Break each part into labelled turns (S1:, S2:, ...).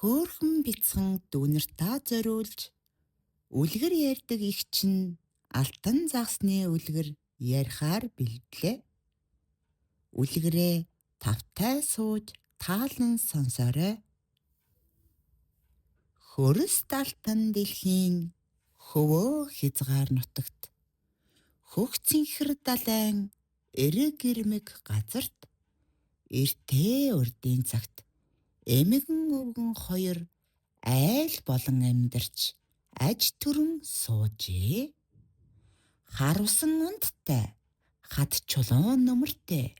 S1: Хөөхөн бяцхан дүүнер та зориулж үлгэр ярьдаг их чинь алтан загсны үлгэр ярихаар бэлдлээ. Үлгэрээ тавтай сууж таалан сонсоорой. Хөрс далтан дэлхийн хөвөө хязгаар нутагт хөх цэнхэр далайн эрэг ирмэг газарт эртээ урдын цагт эмэгэн өвгөн хоёр айл болон амьдарч аж түрэн суужээ. Харусан унттай хад чулуун нөмөртэй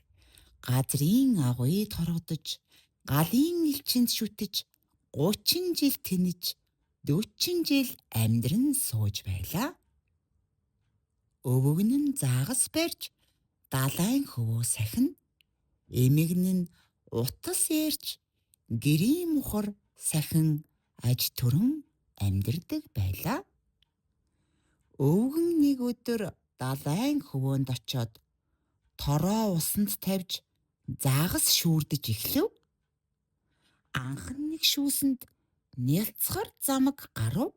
S1: газрын агуй торгодож галын элчинд шүтэж 30 жил тэнэж 40 жил амьдран сууж байлаа. Өвгөн нь заагас барьж далайн хөвөө сахин, эмэгэн нь утас ярьж гэрийн мухар сахин аж түрэн амьдардаг байлаа. Өвгөн нэг өдөр далайн хөвөөнд очоод тороо усанд тавьж заагас шүүрдэж эхлэв. Анхан нэг шүүсэнд нялцгар замаг гарав.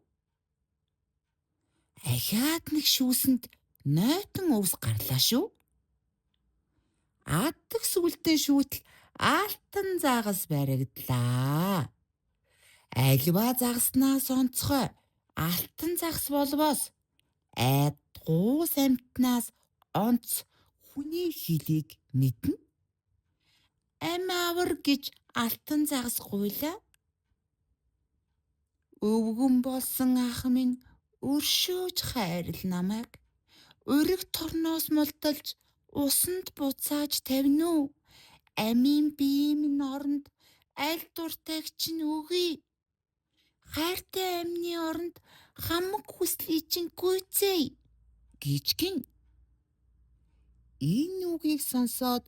S1: Ахаад нэг шүүсэнд нойтон өвс гарлаа шүү. Аддаг сүлдэн шүүтэл алтан заагас баригдлаа. Альва загаснаас онцгой алтан загас болвоос айдгуус амтнаас онц хүний хилийг мэднэ. Амаавар гэж алтан загас гуйлаа. Өвгөн болсон ах минь өршөөж хайрл намайг. Өрөг торноос мулталж усанд буцааж тавина уу? Амийн бие минь оронд аль дуртайг чинь өгье. Хайртай амны оронд хамаг хүслийг чинь гүйцээе гэж гин. Энэ үгийг сонсоод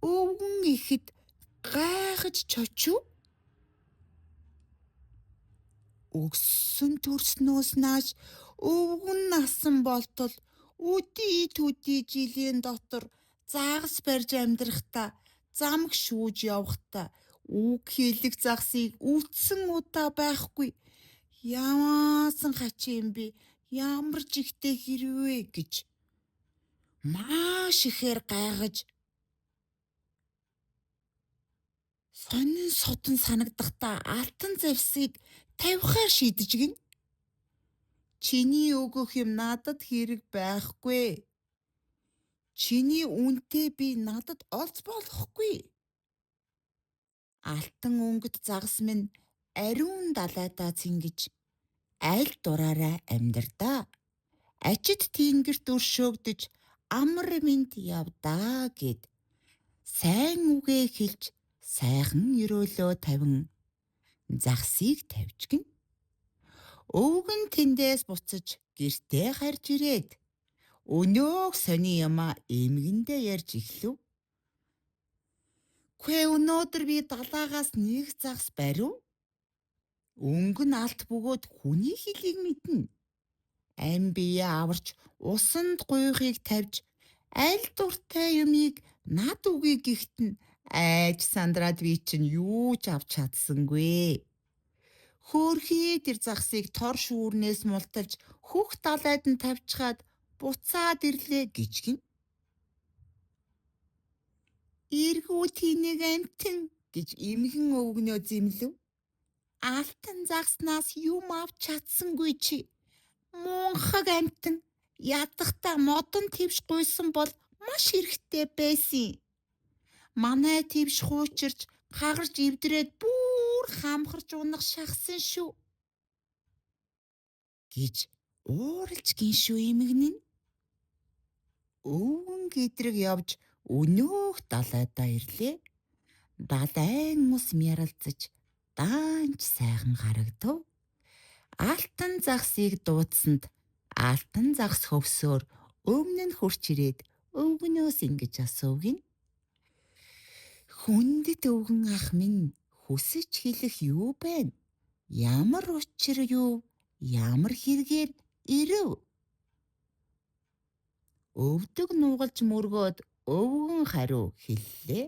S1: өвгөн ихэд гайхаж чочив. Өгсөн төрснөөс нааш өвгөн насан болтол өдий төдий жилийн дотор заагас барьж амьдрахдаа замг шүүж явахдаа үг хэлэх загсыг үтсэн удаа байхгүй. Ямаасан хачин би ямар жигтэй хэрвээ гэж маш ихээр гайхаж сонин содон санагдахдаа алтан завсыг тавихаар шийдэж гин. Чиний өгөх юм надад хэрэг байхгүй. Чиний үнэтэй би надад олз болохгүй. Алтан өнгөт загас минь ариун далайдаа цэнгэж аль дураараа амьдардаа. Ачид тэнгэрт өршөөгдөж амар минь явдаа гэд сайн үгээ хэлж сайхан өрөөлөө тавин загсыг тавьж гин. Өвгөн тэндээс буцаж гэртээ харж ирээд өнөөх сони ямаа эмгэндээ ярьж эхлэв. Хөөе өнөөдөр би далаагаас нэг загас барив. Өнгө нь алт бөгөөд хүний хилийг мэднэ. Ам бие аварч усанд гуйхыг тавьж аль дуртай юмыг над үгүй гихтэн айж сандраад би чинь юу ч авч чадсангүй. Хөөрхий тэр загсыг тор шүүрнээс мулталж хөх далайд нь тавьчихад буцаад ирлээ гэж гин. Иргүү тийг амтэн гэж эмгэн өвгнөө зэмлэв. Алтан загснаас юм авч чадсангүй чи. Мунхаг амтэн ядахта модон твш гуйсан бол маш хэрэгтэй байсан. Манай твш хуучирч хагарч ивдрээд бүр хамхарч унах шахсан шүү. Гэж ууралж гин шүү эмгэн нь. Өвгөн гэдрэг явж өнөөх далайдаа ирлээ. Далайн ус мяралцаж даанч сайхан харагдав. Алтан загсыг дуудсанд алтан загс хөвсөөр өмнө нь хурч ирээд өвгнөөс ингэж асуув гин. Хүндэт өвгөн ах минь хүсэж хэлэх юу байна? Ямар учир юу? Ямар хэрэгээр ирэв? Өвдөг нугалж мөргөөд өвгөн хариу хэллээ.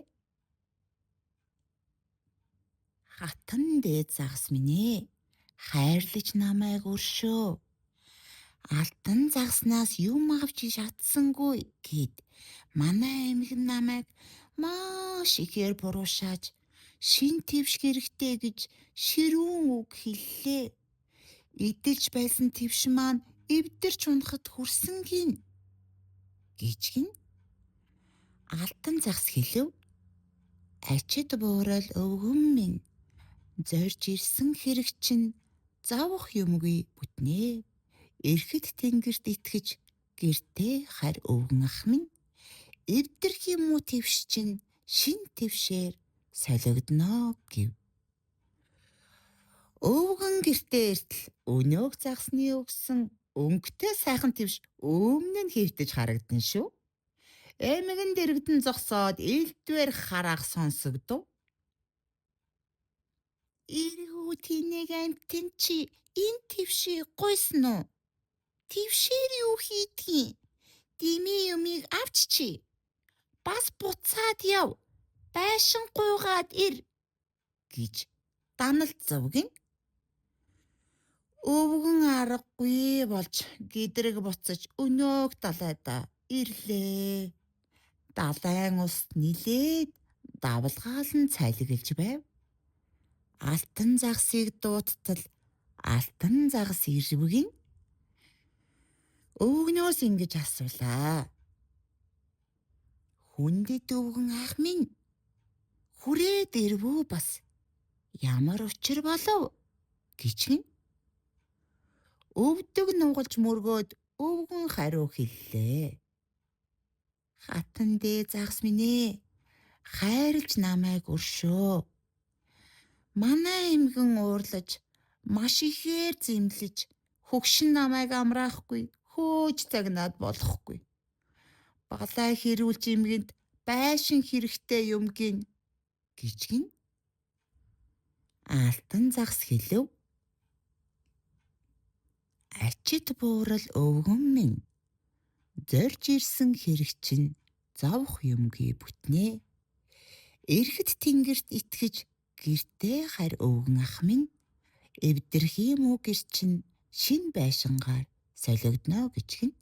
S1: Хатан дээд загас минь ээ. Хайрлаж намайг өршөө. Алтан загаснаас юм авч чадсангүй гэд манай эмгэн намайг маш ихээр буруушааж шин твш хэрэгтэй гэж ширүүн үг хэллээ. Идэлж байсан твш маань эвдэрч унахад хүрсэн гин. Гिचгэн алтан загас хэлв. Ачид буурал өвгөн минь. Зорж ирсэн хэрэг чинь завах юмгүй бүтнээ. Эрхэд тэнгэрт итгэж гэртээ хар өвгөн ах минь. Эвдэрх юм уу твш чинь шин твшээр солигдноо гэв. Өвгөн гэртээ иртэл өнөөг загсны өгсөн өнгөтэй сайхан твш өмнө нь хэвтэж харагдан шүү. Эмгэн дэрэгдэн зогсоод элдвэр хараах сонсогдов. Иргүү тэнэг амтэн чи энэ твшийг гойсон уу? Твшээр юу хийдгийг? Дими юмыг авч чи. Бас буцаад яв. Байшин гуйгаад ир гэж даналт зовгин. Өвгөн аргагүй болж гидрэг буцаж өнөөг далайдаа ирлээ. Далайн ус нилээд давлгаалan цайлгэлж байв. Алтан загсыг дууттал алтан загас ирвгэн өвгнөөс ингэж асуулаа. Хүндэт өвгөн ах минь хүрээд ирвүү бас ямар учир болов гिचгэн. Өвдөг нугалж мөргөөд өвгөн хариу хэллээ. Хатан дээ загас минь ээ. Хайрлж намайг өршөө. Манай эмгэн уурлаж маш ихээр зэмлэж хөгшин намайг амраахгүй хөөж загнаад болохгүй. Балай хэрүүлж эмгэнд байшин хэрэгтэй юм гин гिचгэн. Алтан загас хэлв. Ачид буурал өвгөн минь. Зорж ирсэн хэрэг чинь завах юмгүй бүтнээ. Эрхэд тэнгэрт итгэж гэртээ хар өвгөн ах минь. Эвдэрх юм уу гэр чинь шин байшингаар солигдноо гिचгэн.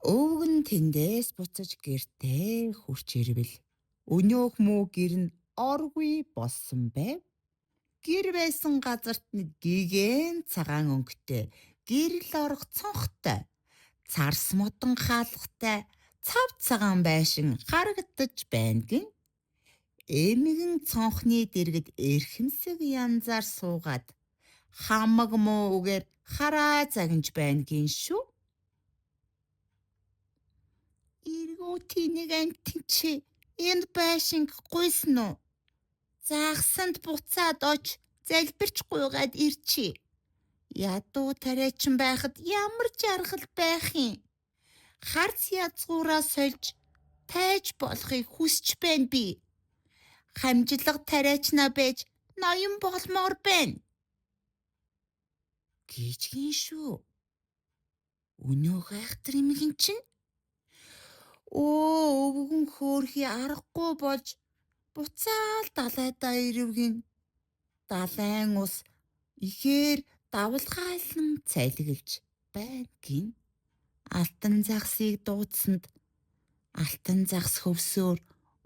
S1: Өвгөн тэндээс буцаж гэртээ хурч ирвэл өнөөх мүү гэр нь оргүй болсон байв. Гэр байсан газарт нэг гигэн цагаан өнгөтэй гэрэл орох цонхтой царс модон хаалгатай цав цагаан байшин харагдаж байна гин. Эмгэн цонхны дэргэд эрхэмсэг янзаар суугаад хамаг муу үгээр хараа загнаж байна гин шүү. Иргүү тэнэг амтэн чи энэ байшинг гуйсан уу? Загсанд буцаад оч залбирч гуйгаад ирчи. Ядуу тариачин байхад ямар жаргал байх юм? Харц язгуураа сольж тайж болохыг хүсч байна би. Хамжлага тариачнаа байж ноён болмоор байна. Гिचгэн шүү. Өнөө гайхтар эмгэн чинь өвгөн хөөрхий аргагүй болж буцаал далайдаа ирвгэн. Далайн ус ихээр давлгаалan цайлгэлж байна гин. Алтан загсыг дуудсанд алтан загс хөвсөөр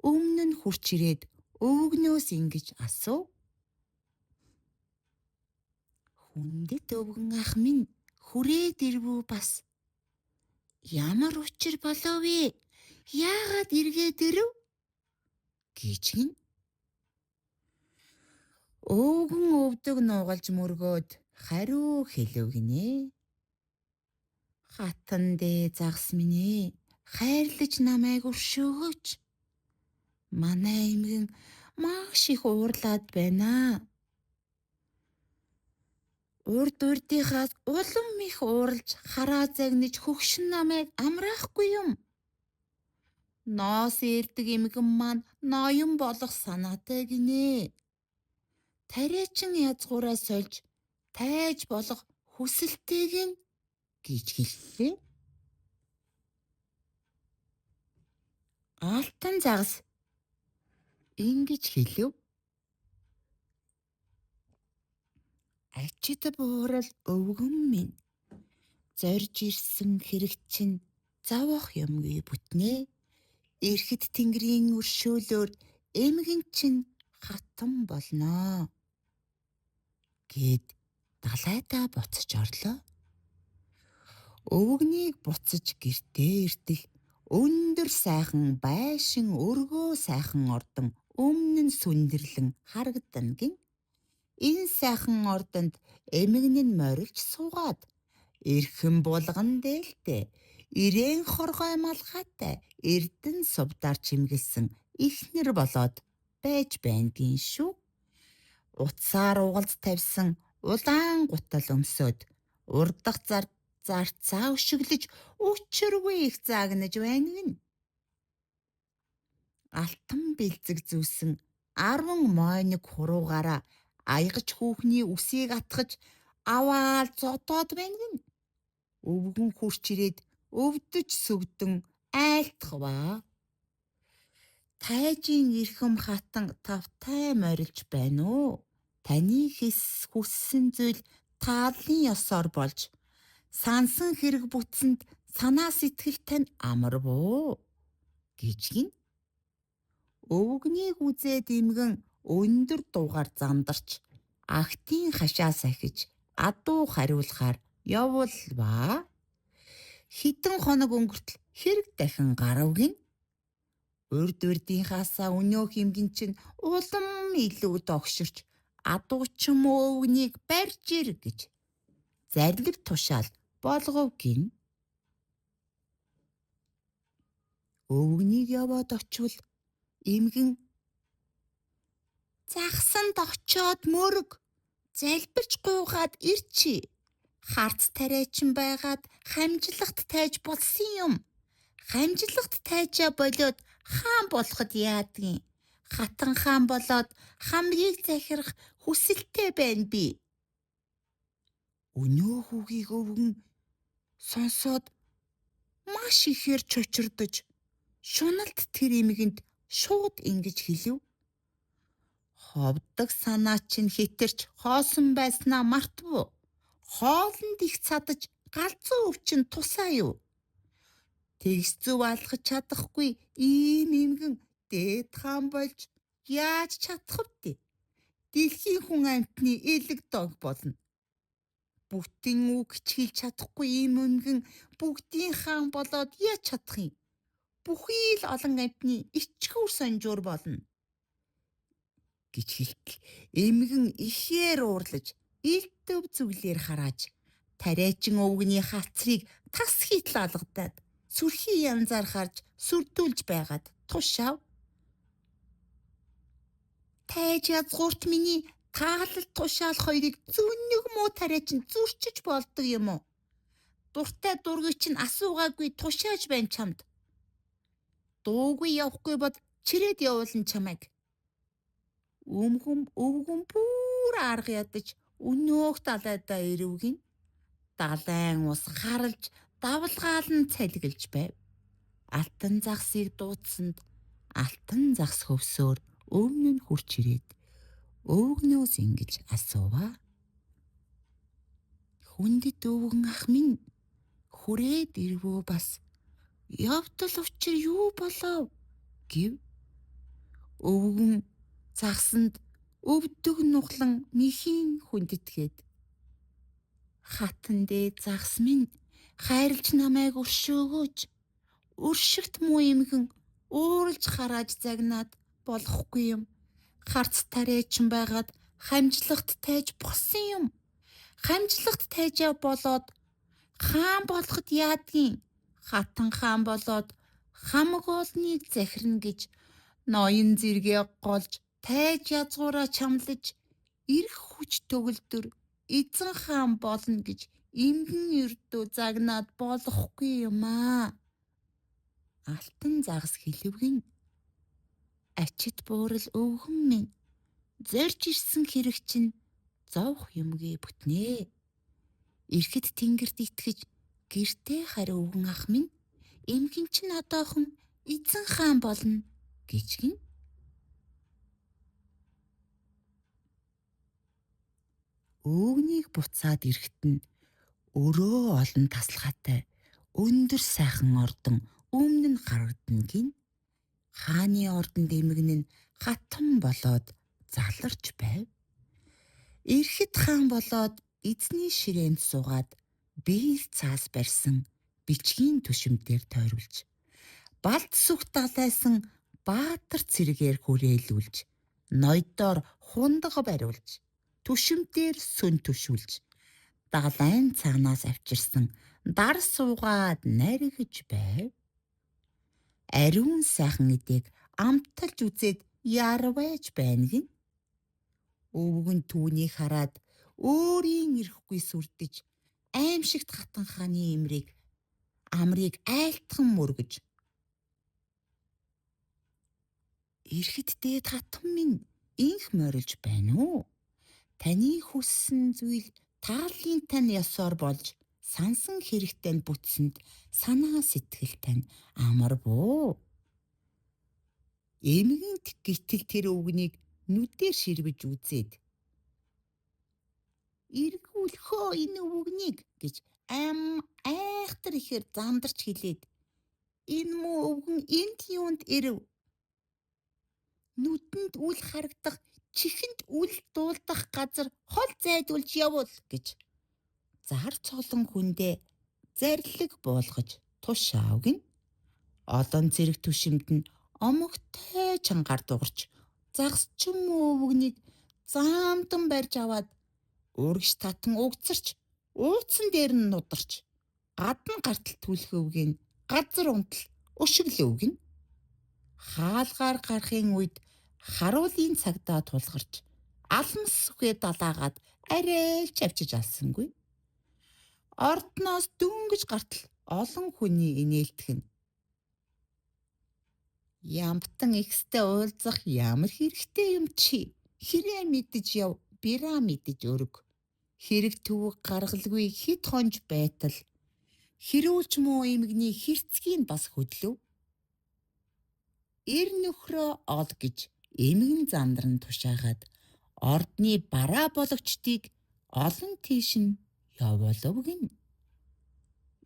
S1: өмнө нь хурч ирээд өвгнөөс ингэж асуув. Хүндэт өвгөн ах минь хүрээд ирвүү бас ямар учир болов вэ? Яагаад эргээд ирэв? Гिचгэн. Өвгөн өвдөг нугалж мөргөөд хариу хэлв гинэ. Хатан дээ загас минь ээ. Хайрлаж намайг өршөөгөөч. Манай эмгэн маш их уурлаад байна. Урд урдынхаас улам их ууралж хараа загнаж хөгшин намайг амраахгүй юм. Ноос ээлдэг эмгэн маань ноён болох санаатай гинэ. Тариачин язгуураа сольж тайж болох хүсэлтэйг нь гэж хэллээ. Алтан загас ингэж хэлв. Ачид буурал өвгөн минь зорж ирсэн хэрэг чинь зовох юмгүй бүтнээ. Эрхэд тэнгэрийн өршөөлөөр эмгэн чинь хатан болноо гэд далайдаа буцаж орлоо. Өвгнийг буцаж гэртээ иртэл өндөр сайхан байшин өргөө сайхан ордон өмнө нь сүндэрлэн харагдана гин. Энэ сайхан ордонд эмгэн нь морилж суугаад эрхэм булган дээлтэй ирээн хоргой малгайтай эрдэн сувдаар чимгэлсэн ихнэр болоод байж байнгийн шүү. Утсаар угалж тавьсан улаан гутал өмсөд урдах зарцаа өшөглөж өчргүй их заагнаж байна гин. Алтан бэлзэг зүүсэн 10 мойног хуруугаараа аягч хүүхний үсийг атгаж аваал зодоод байна гин. Өвгөн хурч ирээд өвдөж сүгдэн айлтгаваа. Тайжийн эрхэм хатан тавтай морилж байна уу? Таны хүссэн зүйл тааллын ёсоор болж сансан хэрэг бүтсэнд санаа сэтгэл тань амарвуу гэж гин. Өвгнийг үзээд эмгэн өндөр дуугаар зандарч агтын хашаа сахиж адуу хариулахаар явуулваа. Хитэн хоног өнгөртөл хэрэг дахин гарав гин. Урд урдынхаасаа өнөөх эмгэн чинь улам илүү догширч адуучин өвгнийг барьж ир гэж зарлиг тушаал болгов гин. Өвгнийг яваад очвол эмгэн загсанд очоод мөрөг залбирч гуйгаад ирчи. Харц тариачин байгаад хамжлагт тайж болсон юм. Хамжлагт тайжаа болоод хаан болоход яадгийн. Хатан хаан болоод хамгийн захирах хүсэлтэй байна би. Өнөөх үгийг өвгөн сонсоод маш ихээр чочирдож шуналт тэр эмгэнд шууд ингэж хэлв. Ховдог санаа чинь хэтэрч хоосон байснаа мартв. Хоолнд их цадаж галзуу өвчин тусаа юу? Тэгс зүв алхаж чадахгүй ийм эмгэн дээд хаан болж яаж чадах вэ? Дэлхийн хүн амьтны элэг дог болно. Бүгдийн үг хилж чадахгүй ийм эмгэн бүгдийн хаан болоод яаж чадах юм? Бүхий л олон амьтны ичгүүр сонжуур болно гэж хэлтэл эмгэн ихээр уурлаж элдв зүглээр харааж тариачин өвгний хацрыг тас хитл алгадаад сүрхий янзаар харж сүрдүүлж байгаад тушаав. Тайж язгуурт миний таалал тушаал хоёрыг зүүннэг муу тариачин зурчиж болдог юм уу? Дуртай дургыг чинь асуугаагүй тушааж байна чамд. Дуугүй явахгүй бод чирээд явуулна чамайг. Өвгөн бүр арга ядаж өнөөх далайдаа ирвгэн. Далайн ус харалж давлгаалн цалгилж байв. Алтан загсыг дуудсанд алтан загс хөвсөөр өмнө нь хурч ирээд өвгнөөс ингэж асууваа. Хүндэт өвгөн ах минь хүрээд ирвөө бас явдал учир юу болов гэв. Өвгөн загсанд өвдөг нуглан мэхийн хүндэтгээд хатан дээд загс минь хайрлж намайг өршөөгөөч. Өршөгт муу эмгэн ууралж харааж загнаад болохгүй юм. Харц тариачин байгаад хамжлагт тайж болсон юм. Хамжлагт тайжаа болоод хаан болоход яадгийн. Хатан хаан болоод хамаг олныг захирна гэж ноён зэрэгээ голж тайж язгуураа чамлаж ирэх хүч төгөлдөр эзэн хаан болно гэж эмгэн ердөө загнаад болохгүй юм аа. Алтан загас хэлвгэн. Ачид буурал өвгөн минь зорж ирсэн хэрэг чинь зовх юмгүй бүтнээ. Эрхэд тэнгэрт итгэж гэртээ хариу өвгөн ах минь эмгэн чинь одоохон эзэн хаан болно гэж гин. Өвгнийг буцаад ирэхэд нь өрөө олон таслахаатай өндөр сайхан ордон өмнө нь харагдана гин. Хааны ордонд эмгэн нь хатан болоод заларч байв. Ирэхэд хаан болоод эзний ширээнд суугаад биеэр цаас барьсан бичгийн түшимдээр тойрволж, балд сүх далайсан баатар цэрэгээр хүрээлүүлж, ноёдоор хундаг бариулж, түшимдээр сүн түшүүлж, далайн цаанаас авчирсан дар суугаад наригж байв. Ариун сайхан эдэг амталж үзээд ярвайж байна гин. Өвгөн түүнийг хараад өөрийн ирэхгүй сүрдэж аимшигт хатан хааны амрыг айлтхан мөргөж, "Ирэхэд дээд хатан минь инх морилж байна уу? Таны хүссэн зүйл тааллын тань ёсоор болж сансан хэрэгтэй нь бүтсэнд санаа сэтгэл тань амар буу." Эмгэн гэтэл тэр өвгнийг нүдээр ширвэж үзээд, "Эргүүлхөө энэ өвгнийг" гэж айхтар ихээр замдарч хэлээд, "Энэ муу өвгөн энд юунд ирэв? Нүдэнд үл харагдах, чихэнд үл дуулдах газар хол зайдуулж явуул" гэж зар цолон хүндээ зарлиг буулгаж тушаав гин. Олон зэрэг түшимд нь омогтой чангаар дугарч загсчин өвгнийг заамдан барьж аваад урагш татан угцарч ууцсан дээр нь нударч гадна гартал түлхөвгийн газар унтал өшөглөв гин. Хаалгаар гарахын үед харуулын цагдаа тулгарч алмас сүхээ далаагаад арайч авчиж алсангүй. Ордноос дөнгөж гартал олон хүний инээлтэх нь, "Ямтан ихстэй уулзах ямар хэрэгтэй юм чи? Хэрэг мэдэж яв, бира мэдэж өрг. Хэрэг төвөг гаргалгүй хит хонж байтал хэрүүлж муу эмгний хэрцгийг бас хөдлөв. Эр нөхрөө ол" гэж эмгэн зандран тушаагаад ордны бараа бологчдыг олон тийш нь явуулав гин.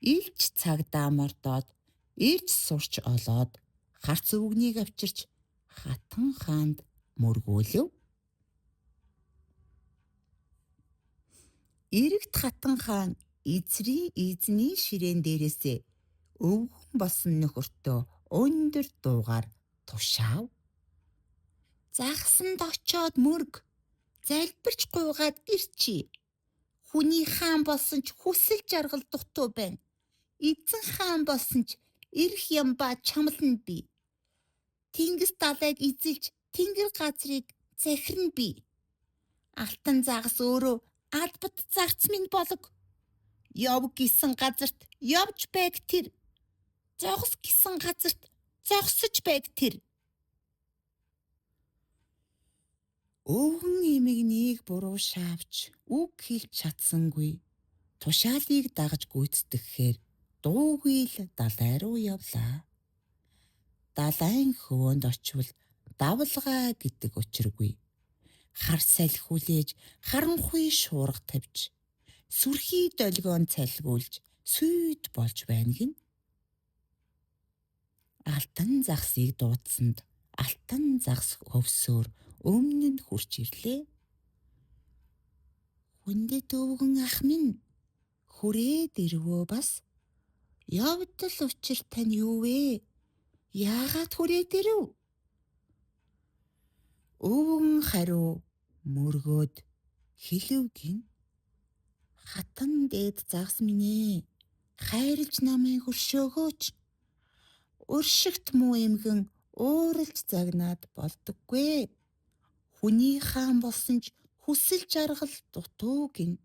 S1: Илж цагдаа мордоод ирж сурч олоод харц өвгнийг авчирч хатан хаанд мөргүүлв. Ирэгт хатан хаан эзний ширээн дээрээсээ өвгөн болсон нөхөртөө өндөр дуугаар тушаав. "Загсанд очоод мөрг, залбирч гуйгаад ирчи. Хүний хаан болсон ч хүсэл жаргал дутуу байна. Эзэн хаан болсон ч ирэх юм ба чамлан би. Тэнгис далайг эзэлж тэнгэр газрыг захирна би. Алтан загас өөрөө албат зарц минь болог. Яв гисэн газарт явж байг тэр. Зогс гисэн газарт зогсож байг тэр." Өвгөн эмэгнийг буруу шаавч үг хэлж чадсангүй тушаалыг дагаж гүйцэтгэхээр дуугүй л далай руу явлаа. Далайн хөвөөнд очивол давлгаа гэдэг учиргүй. Хар салхи хүлээж харанхуй шуурга тавьж, сүрхий долгион цалгуулж сүйд болж байна гин. Алтан загсыг дуудсанд алтан загс хөвсөөр өмнө нь хурч ирлээ. "Хүндэт өвгөн ах минь, хүрээд ирвөө бас. Явдал учир тань юу вэ? Яагаад хүрээд ирэв?" Өвгөн хариу мөргөөд хэлэв гин. "Хатан дээд загс минь ээ, хайрлж намайг өршөөгөөч. Өршигт муу эмгэн ууралж загнаад болдоггүй. Хүний хаан болсон ч хүсэл жаргал дутуу гин.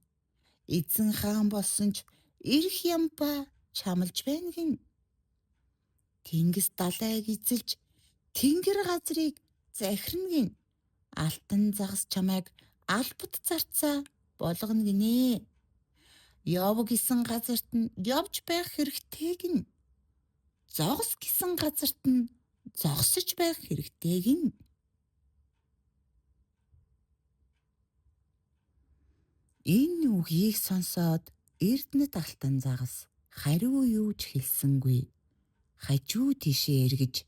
S1: Эзэн хаан болсон ч ирэх юм ба чамлж байна гин. Тэнгис далайг эзэлж тэнгэр газрыг захирна гин. Алтан загас чамайг албат зарцаа болгоно гинэ. Яв гисэн газарт нь явж байх хэрэгтэй гин. Зогс гисэн газарт нь зогсож байх хэрэгтэй гин." Энэ үгийг сонсоод Эрдэнэт алтан загас хариу юу ч хэлсэнгүй. Хажуу тийшээ эргэж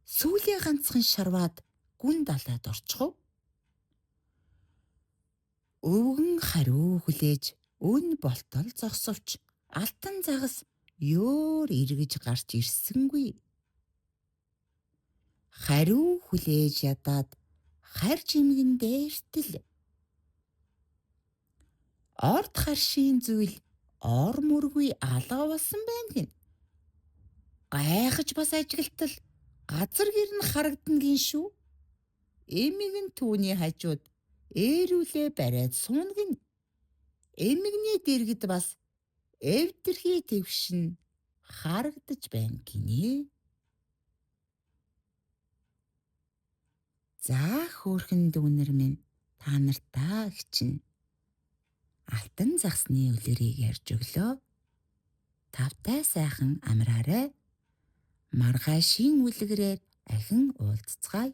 S1: сүүлийн ганцхан шарваад гүн далайд орчихов. Өвгөн хариу хүлээж өн болтол зогсовч алтан загас ёор эргэж гарч ирсэнгүй. Хариу хүлээж ядаад харж имгэн дээртэл орд харшийн зүйл ор мөргүй алга болсон байна гин. Гайхаж бас ажиглалтал газар гэр нь харагдана гин шүү. Эмиг нь түүний хажууд ээрүүлээ бариад сууна гин. Эмигний дэргэд бас эвдэрхий твшин харагдаж байна гинэ. За хөөрхөн дүүнэр минь, та нартаа хичнээн алтан загсны үлгэрийг ярьж өглөө. Тавтай сайхан амраарай. Маргаашийн үлгэрээр ахин уулзцгаая.